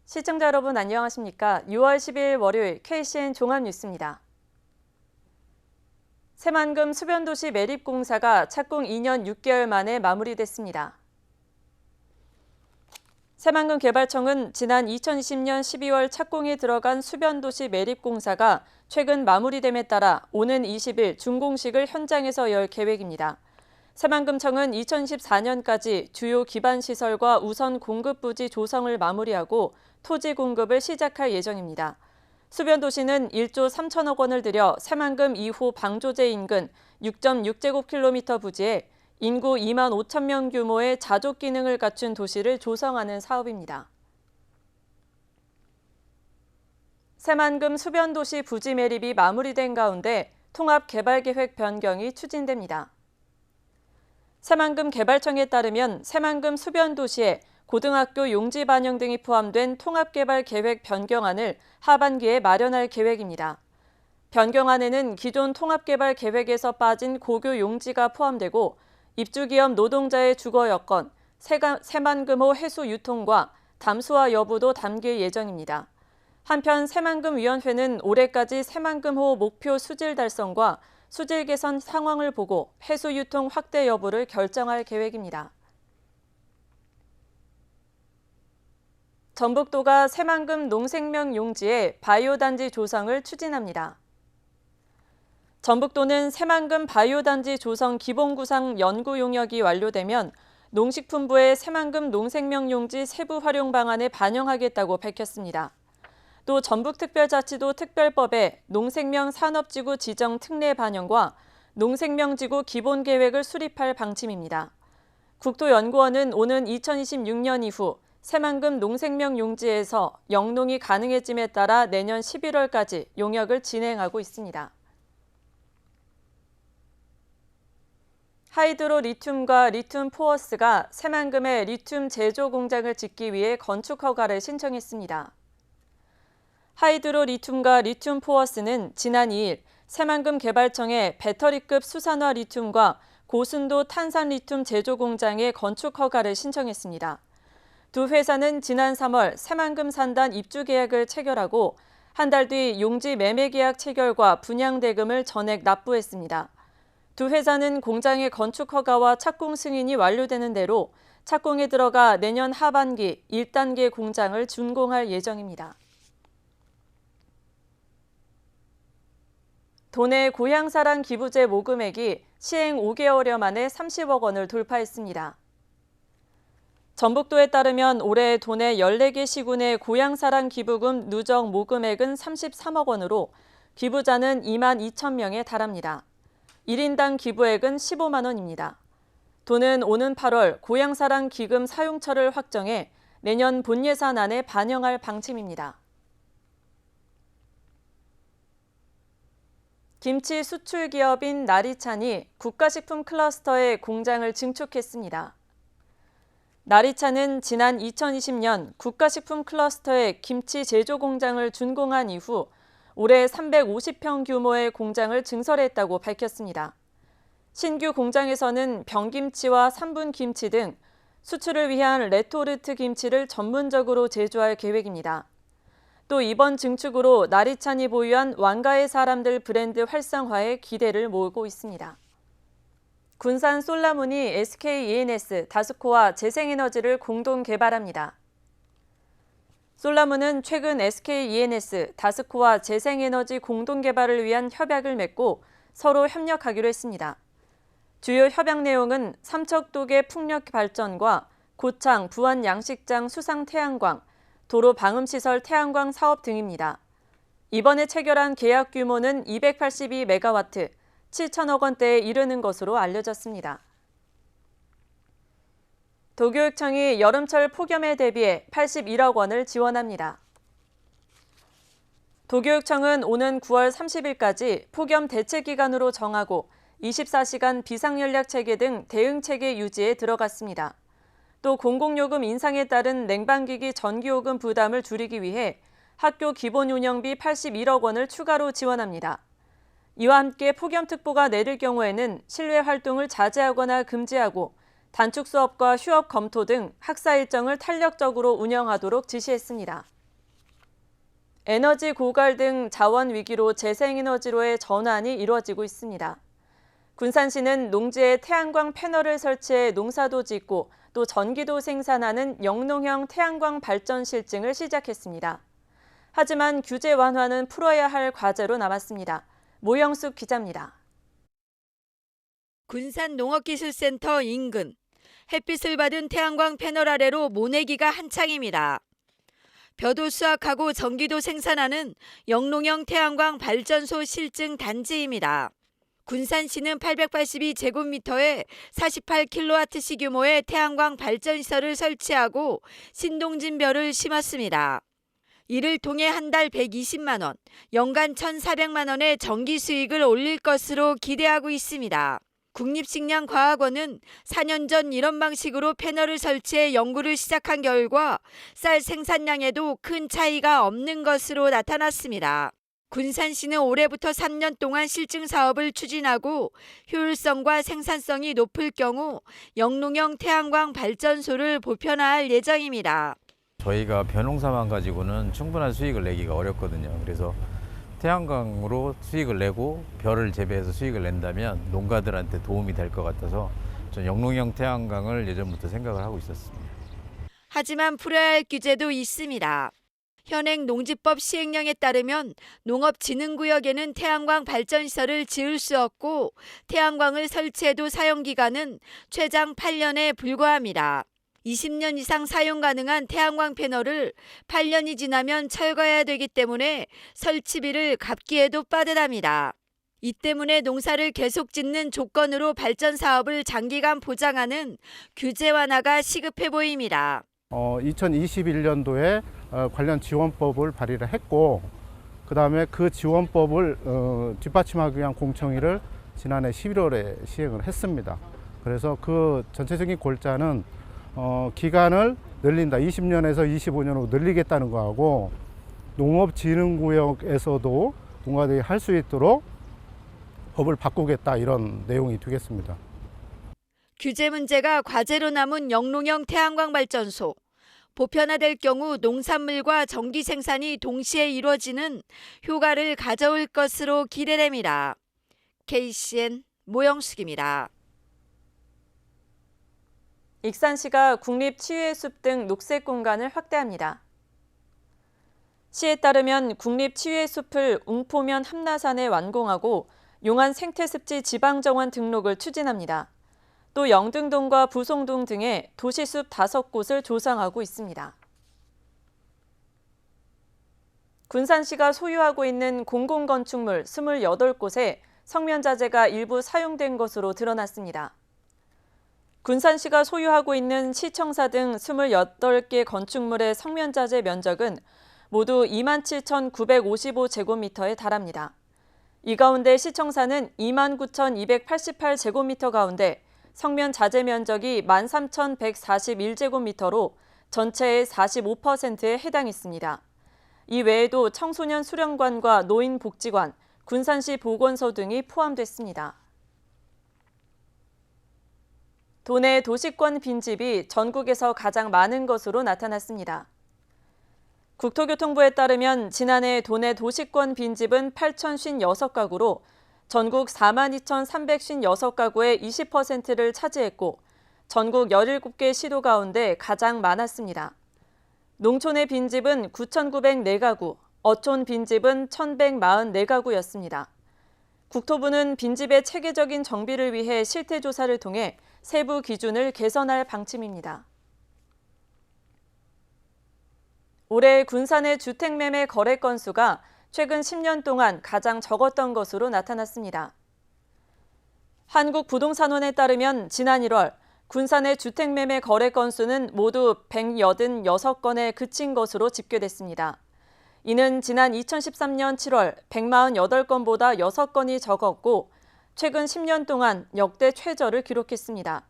시청자 여러분 안녕하십니까? 6월 10일 월요일 KCN 종합뉴스입니다. 새만금 수변도시 매립공사가 착공 2년 6개월 만에 마무리됐습니다. 새만금 개발청은 지난 2020년 12월 착공에 들어간 수변도시 매립공사가 최근 마무리됨에 따라 오는 20일 준공식을 현장에서 열 계획입니다. 새만금청은 2014년까지 주요 기반시설과 우선 공급부지 조성을 마무리하고 토지 공급을 시작할 예정입니다. 수변도시는 1조 3천억 원을 들여 새만금 2호 방조제 인근 6.6제곱킬로미터 부지에 인구 2만 5천 명 규모의 자족 기능을 갖춘 도시를 조성하는 사업입니다. 새만금 수변도시 부지 매립이 마무리된 가운데 통합개발계획 변경이 추진됩니다. 새만금 개발청에 따르면 새만금 수변도시에 고등학교 용지 반영 등이 포함된 통합개발계획 변경안을 하반기에 마련할 계획입니다. 변경안에는 기존 통합개발계획에서 빠진 고교 용지가 포함되고 입주기업 노동자의 주거 여건, 새만금호 해수 유통과 담수화 여부도 담길 예정입니다. 한편 새만금위원회는 올해까지 새만금호 목표 수질 달성과 수질 개선 상황을 보고 해수 유통 확대 여부를 결정할 계획입니다. 전북도가 새만금 농생명 용지에 바이오단지 조성을 추진합니다. 전북도는 새만금 바이오단지 조성 기본구상 연구 용역이 완료되면 농식품부의 새만금 농생명 용지 세부 활용 방안에 반영하겠다고 밝혔습니다. 또 전북특별자치도 특별법에 농생명 산업지구 지정 특례 반영과 농생명지구 기본계획을 수립할 방침입니다. 국토연구원은 오는 2026년 이후 새만금 농생명 용지에서 영농이 가능해짐에 따라 내년 11월까지 용역을 진행하고 있습니다. 하이드로 리튬과 리튬 포어스가 새만금에 리튬 제조 공장을 짓기 위해 건축 허가를 신청했습니다. 하이드로 리튬과 리튬 포어스는 지난 2일 새만금 개발청에 배터리급 수산화 리튬과 고순도 탄산 리튬 제조 공장의 건축 허가를 신청했습니다. 두 회사는 지난 3월 새만금 산단 입주 계약을 체결하고 한 달 뒤 용지 매매 계약 체결과 분양 대금을 전액 납부했습니다. 두 회사는 공장의 건축 허가와 착공 승인이 완료되는 대로 착공에 들어가 내년 하반기 1단계 공장을 준공할 예정입니다. 도내 고향사랑 기부제 모금액이 시행 5개월여 만에 30억 원을 돌파했습니다. 전북도에 따르면 올해 도내 14개 시군의 고향사랑 기부금 누적 모금액은 33억 원으로 기부자는 2만 2천 명에 달합니다. 1인당 기부액은 15만 원입니다. 도는 오는 8월 고향사랑 기금 사용처를 확정해 내년 본예산안에 반영할 방침입니다. 김치 수출 기업인 나리찬이 국가식품 클러스터에 공장을 증축했습니다. 나리찬은 지난 2020년 국가식품 클러스터에 김치 제조 공장을 준공한 이후 올해 350평 규모의 공장을 증설했다고 밝혔습니다. 신규 공장에서는 병김치와 3분 김치 등 수출을 위한 레토르트 김치를 전문적으로 제조할 계획입니다. 또 이번 증축으로 나리찬이 보유한 왕가의 사람들 브랜드 활성화에 기대를 모으고 있습니다. 군산 솔라문이 SK-E&S, 다스코와 재생에너지를 공동 개발합니다. 솔라문은 최근 SK-E&S, 다스코와 재생에너지 공동 개발을 위한 협약을 맺고 서로 협력하기로 했습니다. 주요 협약 내용은 삼척도계 풍력 발전과 고창, 부안 양식장 수상 태양광, 도로 방음시설 태양광 사업 등입니다. 이번에 체결한 계약 규모는 282메가와트, 7천억 원대에 이르는 것으로 알려졌습니다. 도교육청이 여름철 폭염에 대비해 81억 원을 지원합니다. 도교육청은 오는 9월 30일까지 폭염 대책 기간으로 정하고 24시간 비상연락 체계 등 대응 체계 유지에 들어갔습니다. 또 공공요금 인상에 따른 냉방기기 전기요금 부담을 줄이기 위해 학교 기본 운영비 81억 원을 추가로 지원합니다. 이와 함께 폭염특보가 내릴 경우에는 실외 활동을 자제하거나 금지하고 단축 수업과 휴업 검토 등 학사 일정을 탄력적으로 운영하도록 지시했습니다. 에너지 고갈 등 자원 위기로 재생에너지로의 전환이 이루어지고 있습니다. 군산시는 농지에 태양광 패널을 설치해 농사도 짓고 또 전기도 생산하는 영농형 태양광 발전 실증을 시작했습니다. 하지만 규제 완화는 풀어야 할 과제로 남았습니다. 모영숙 기자입니다. 군산 농업기술센터 인근. 햇빛을 받은 태양광 패널 아래로 모내기가 한창입니다. 벼도 수확하고 전기도 생산하는 영농형 태양광 발전소 실증 단지입니다. 군산시는 882제곱미터에 48kW시 규모의 태양광 발전시설을 설치하고 신동진벼를 심었습니다. 이를 통해 한 달 120만 원, 연간 1,400만 원의 전기 수익을 올릴 것으로 기대하고 있습니다. 국립식량과학원은 4년 전 이런 방식으로 패널을 설치해 연구를 시작한 결과 쌀 생산량에도 큰 차이가 없는 것으로 나타났습니다. 군산시는 올해부터 3년 동안 실증 사업을 추진하고 효율성과 생산성이 높을 경우 영농형 태양광 발전소를 보편화할 예정입니다. 저희가 벼농사만 가지고는 충분한 수익을 내기가 어렵거든요. 그래서 태양광으로 수익을 내고 벼를 재배해서 수익을 낸다면 농가들한테 도움이 될 것 같아서 전 영농형 태양광을 예전부터 생각을 하고 있었습니다. 하지만 풀어야 할 규제도 있습니다. 현행 농지법 시행령에 따르면 농업진흥구역에는 태양광 발전시설을 지을 수 없고 태양광을 설치해도 사용기간은 최장 8년에 불과합니다. 20년 이상 사용 가능한 태양광 패널을 8년이 지나면 철거해야 되기 때문에 설치비를 갚기에도 빠듯합니다. 이 때문에 농사를 계속 짓는 조건으로 발전 사업을 장기간 보장하는 규제 완화가 시급해 보입니다. 2021년도에 관련 지원법을 발의를 했고 그다음에 그 지원법을 뒷받침하기 위한 공청회를 지난해 11월에 시행을 했습니다. 그래서 그 전체적인 골자는 기간을 늘린다. 20년에서 25년으로 늘리겠다는 거하고 농업진흥구역에서도 농가들이 할 수 있도록 법을 바꾸겠다 이런 내용이 되겠습니다. 규제 문제가 과제로 남은 영농형 태양광 발전소. 보편화될 경우 농산물과 전기 생산이 동시에 이루어지는 효과를 가져올 것으로 기대됩니다. KCN 모영숙입니다. 익산시가 국립치유의숲 등 녹색 공간을 확대합니다. 시에 따르면 국립치유의숲을 웅포면 함나산에 완공하고 용안 생태습지 지방정원 등록을 추진합니다. 또 영등동과 부송동 등의 도시숲 5곳을 조성하고 있습니다. 군산시가 소유하고 있는 공공건축물 28곳에 성면자재가 일부 사용된 것으로 드러났습니다. 군산시가 소유하고 있는 시청사 등 28개 건축물의 성면자재 면적은 모두 27,955제곱미터에 달합니다. 이 가운데 시청사는 29,288제곱미터 가운데 성면자재 면적이 13,141제곱미터로 전체의 45%에 해당했습니다. 이 외에도 청소년 수련관과 노인복지관, 군산시 보건소 등이 포함됐습니다. 도내 도시권 빈집이 전국에서 가장 많은 것으로 나타났습니다. 국토교통부에 따르면 지난해 도내 도시권 빈집은 8,056가구로 전국 42,356가구의 20%를 차지했고 전국 17개 시도 가운데 가장 많았습니다. 농촌의 빈집은 9,904가구, 어촌 빈집은 1,144가구였습니다. 국토부는 빈집의 체계적인 정비를 위해 실태조사를 통해 세부 기준을 개선할 방침입니다. 올해 군산의 주택매매 거래 건수가 최근 10년 동안 가장 적었던 것으로 나타났습니다. 한국부동산원에 따르면 지난 1월 군산의 주택매매 거래 건수는 모두 186건에 그친 것으로 집계됐습니다. 이는 지난 2013년 7월 148건보다 6건이 적었고 최근 10년 동안 역대 최저를 기록했습니다.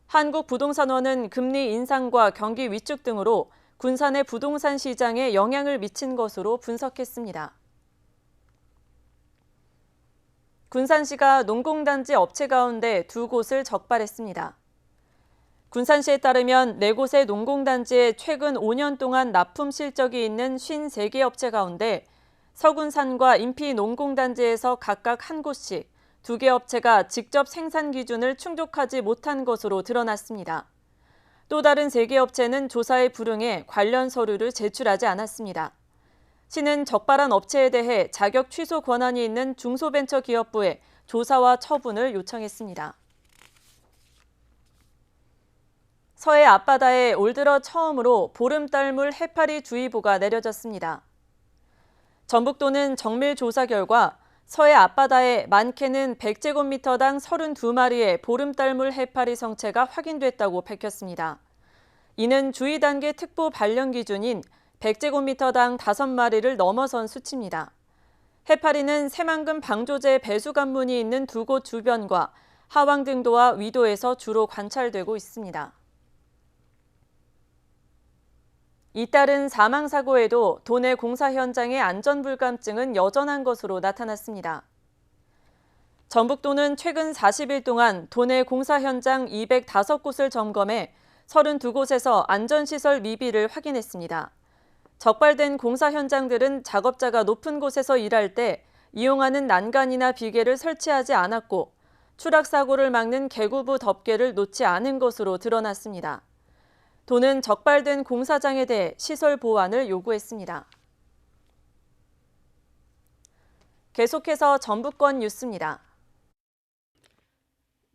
한국부동산원은 금리 인상과 경기 위축 등으로 군산의 부동산 시장에 영향을 미친 것으로 분석했습니다. 군산시가 농공단지 업체 가운데 2곳을 적발했습니다. 군산시에 따르면 4곳의 농공단지에 최근 5년 동안 납품 실적이 있는 53개 업체 가운데 서군산과 인피 농공단지에서 각각 1곳씩 2개 업체가 직접 생산 기준을 충족하지 못한 것으로 드러났습니다. 또 다른 3개 업체는 조사에 불응해 관련 서류를 제출하지 않았습니다. 시는 적발한 업체에 대해 자격 취소 권한이 있는 중소벤처기업부에 조사와 처분을 요청했습니다. 서해 앞바다에 올 들어 처음으로 보름달물 해파리 주의보가 내려졌습니다. 전북도는 정밀 조사 결과 서해 앞바다에 많게는 100제곱미터당 32마리의 보름달물 해파리 성체가 확인됐다고 밝혔습니다. 이는 주의 단계 특보 발령 기준인 100제곱미터당 5마리를 넘어선 수치입니다. 해파리는 새만금 방조제 배수 관문이 있는 2곳 주변과 하왕등도와 위도에서 주로 관찰되고 있습니다. 잇따른 사망사고에도 도내 공사 현장의 안전불감증은 여전한 것으로 나타났습니다. 전북도는 최근 40일 동안 도내 공사 현장 205곳을 점검해 32곳에서 안전시설 미비를 확인했습니다. 적발된 공사 현장들은 작업자가 높은 곳에서 일할 때 이용하는 난간이나 비계를 설치하지 않았고 추락사고를 막는 개구부 덮개를 놓지 않은 것으로 드러났습니다. 도는 적발된 공사장에 대해 시설 보완을 요구했습니다. 계속해서 전북권 뉴스입니다.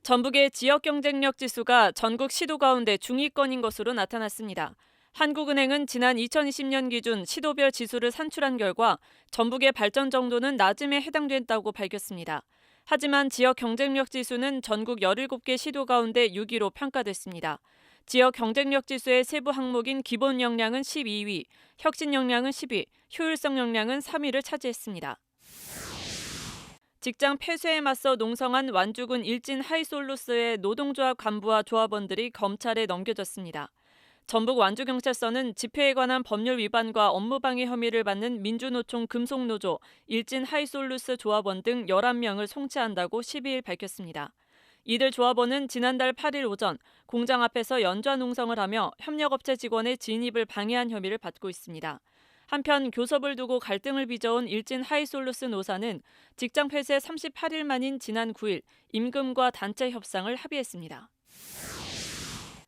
전북의 지역 경쟁력 지수가 전국 시도 가운데 중위권인 것으로 나타났습니다. 한국은행은 지난 2020년 기준 시도별 지수를 산출한 결과 전북의 발전 정도는 낮음에 해당된다고 밝혔습니다. 하지만 지역 경쟁력 지수는 전국 17개 시도 가운데 6위로 평가됐습니다. 지역 경쟁력 지수의 세부 항목인 기본 역량은 12위, 혁신 역량은 10위, 효율성 역량은 3위를 차지했습니다. 직장 폐쇄에 맞서 농성한 완주군 일진 하이솔루스의 노동조합 간부와 조합원들이 검찰에 넘겨졌습니다. 전북 완주경찰서는 집회에 관한 법률 위반과 업무방해 혐의를 받는 민주노총 금속노조, 일진 하이솔루스 조합원 등 11명을 송치한다고 12일 밝혔습니다. 이들 조합원은 지난달 8일 오전 공장 앞에서 연좌 농성을 하며 협력업체 직원의 진입을 방해한 혐의를 받고 있습니다. 한편 교섭을 두고 갈등을 빚어온 일진 하이솔루스 노사는 직장 폐쇄 38일 만인 지난 9일 임금과 단체 협상을 합의했습니다.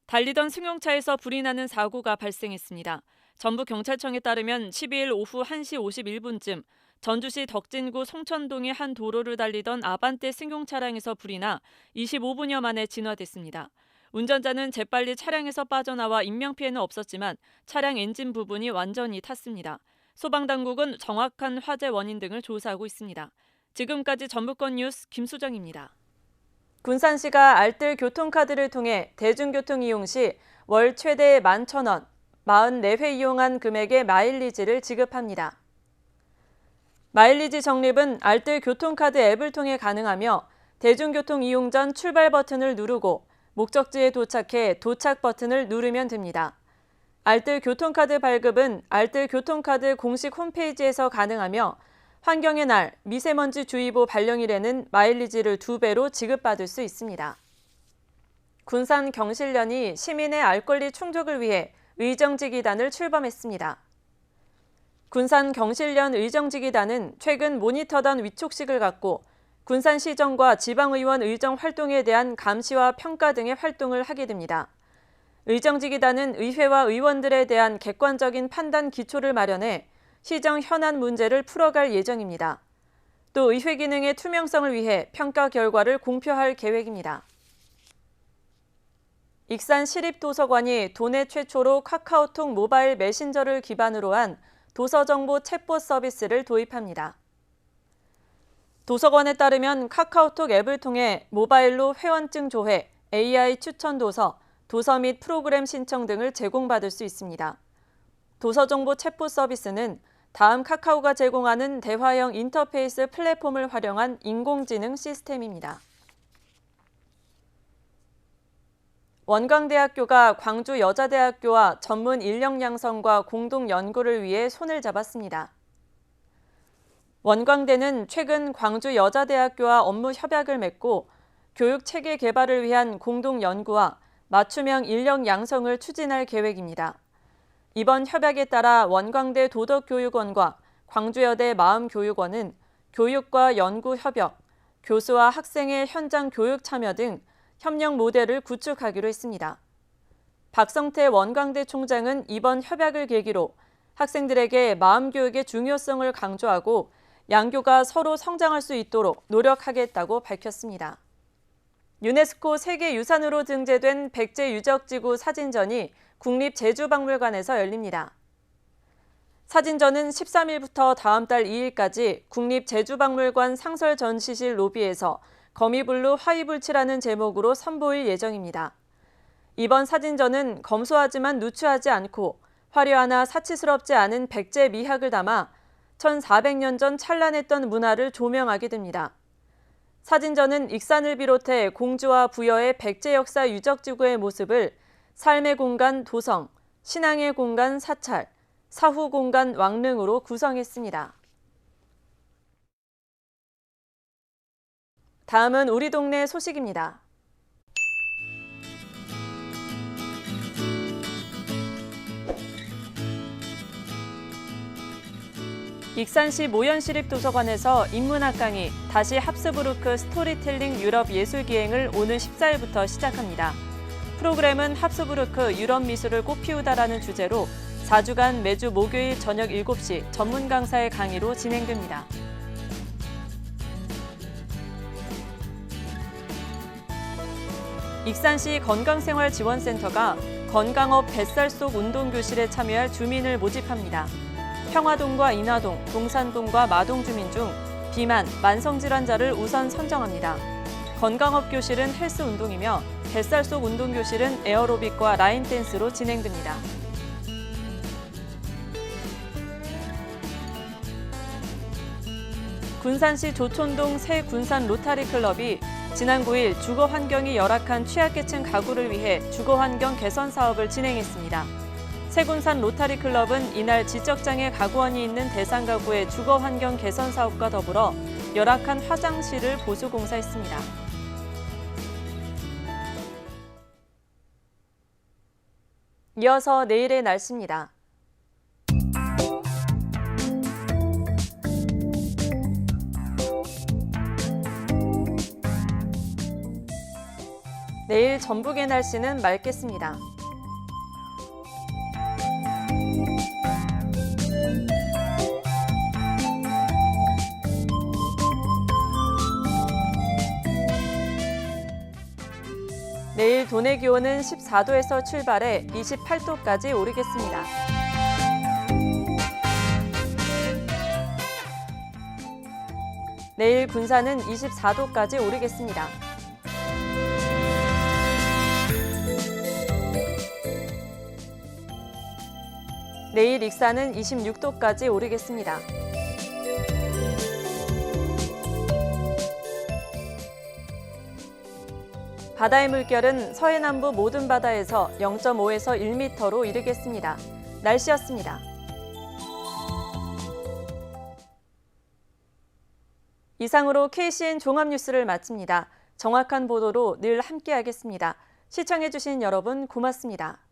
달리던 승용차에서 불이 나는 사고가 발생했습니다. 전북경찰청에 따르면 12일 오후 1시 51분쯤 전주시 덕진구 송천동의 한 도로를 달리던 아반떼 승용 차량에서 불이 나 25분여 만에 진화됐습니다. 운전자는 재빨리 차량에서 빠져나와 인명피해는 없었지만 차량 엔진 부분이 완전히 탔습니다. 소방당국은 정확한 화재 원인 등을 조사하고 있습니다. 지금까지 전북권 뉴스 김수정입니다. 군산시가 알뜰 교통카드를 통해 대중교통 이용 시 월 최대 11,000원, 44회 이용한 금액의 마일리지를 지급합니다. 마일리지 적립은 알뜰 교통카드 앱을 통해 가능하며 대중교통 이용 전 출발 버튼을 누르고 목적지에 도착해 도착 버튼을 누르면 됩니다. 알뜰 교통카드 발급은 알뜰 교통카드 공식 홈페이지에서 가능하며 환경의 날 미세먼지 주의보 발령일에는 마일리지를 2배로 지급받을 수 있습니다. 군산 경실련이 시민의 알 권리 충족을 위해 의정지기단을 출범했습니다. 군산 경실련 의정지기단은 최근 모니터단 위촉식을 갖고 군산시정과 지방의원 의정 활동에 대한 감시와 평가 등의 활동을 하게 됩니다. 의정지기단은 의회와 의원들에 대한 객관적인 판단 기초를 마련해 시정 현안 문제를 풀어갈 예정입니다. 또 의회 기능의 투명성을 위해 평가 결과를 공표할 계획입니다. 익산 시립도서관이 도내 최초로 카카오톡 모바일 메신저를 기반으로 한 도서정보 챗봇 서비스를 도입합니다. 도서관에 따르면 카카오톡 앱을 통해 모바일로 회원증 조회, AI 추천 도서, 도서 및 프로그램 신청 등을 제공받을 수 있습니다. 도서정보 챗봇 서비스는 다음 카카오가 제공하는 대화형 인터페이스 플랫폼을 활용한 인공지능 시스템입니다. 원광대학교가 광주여자대학교와 전문 인력 양성과 공동 연구를 위해 손을 잡았습니다. 원광대는 최근 광주여자대학교와 업무 협약을 맺고 교육 체계 개발을 위한 공동 연구와 맞춤형 인력 양성을 추진할 계획입니다. 이번 협약에 따라 원광대 도덕교육원과 광주여대 마음교육원은 교육과 연구 협력, 교수와 학생의 현장 교육 참여 등 협력 모델을 구축하기로 했습니다. 박성태 원광대 총장은 이번 협약을 계기로 학생들에게 마음교육의 중요성을 강조하고 양교가 서로 성장할 수 있도록 노력하겠다고 밝혔습니다. 유네스코 세계유산으로 등재된 백제유적지구 사진전이 국립제주박물관에서 열립니다. 사진전은 13일부터 다음 달 2일까지 국립제주박물관 상설전시실 로비에서 거미블루 화이불치라는 제목으로 선보일 예정입니다. 이번 사진전은 검소하지만 누추하지 않고 화려하나 사치스럽지 않은 백제 미학을 담아 1400년 전 찬란했던 문화를 조명하게 됩니다. 사진전은 익산을 비롯해 공주와 부여의 백제 역사 유적지구의 모습을 삶의 공간 도성, 신앙의 공간 사찰, 사후 공간 왕릉으로 구성했습니다. 다음은 우리 동네 소식입니다. 익산시 모연시립도서관에서 인문학 강의 다시 합스부르크 스토리텔링 유럽 예술기행을 오는 14일부터 시작합니다. 프로그램은 합스부르크 유럽 미술을 꽃피우다라는 주제로 4주간 매주 목요일 저녁 7시 전문 강사의 강의로 진행됩니다. 익산시 건강생활지원센터가 건강업 뱃살 속 운동교실에 참여할 주민을 모집합니다. 평화동과 인하동, 동산동과 마동 주민 중 비만, 만성질환자를 우선 선정합니다. 건강업 교실은 헬스 운동이며 뱃살 속 운동 교실은 에어로빅과 라인 댄스로 진행됩니다. 군산시 조촌동 새 군산 로타리 클럽이 지난 9일 주거 환경이 열악한 취약계층 가구를 위해 주거 환경 개선 사업을 진행했습니다. 세군산 로타리 클럽은 이날 지적장애 가구원이 있는 대상 가구의 주거 환경 개선 사업과 더불어 열악한 화장실을 보수 공사했습니다. 이어서 내일의 날씨입니다. 내일 전북의 날씨는 맑겠습니다. 내일 도내 기온은 14도에서 출발해 28도까지 오르겠습니다. 내일 군산은 24도까지 오르겠습니다. 내일 익산은 26도까지 오르겠습니다. 바다의 물결은 서해남부 모든 바다에서 0.5에서 1m로 이르겠습니다. 날씨였습니다. 이상으로 KCN 종합뉴스를 마칩니다. 정확한 보도로 늘 함께하겠습니다. 시청해주신 여러분 고맙습니다.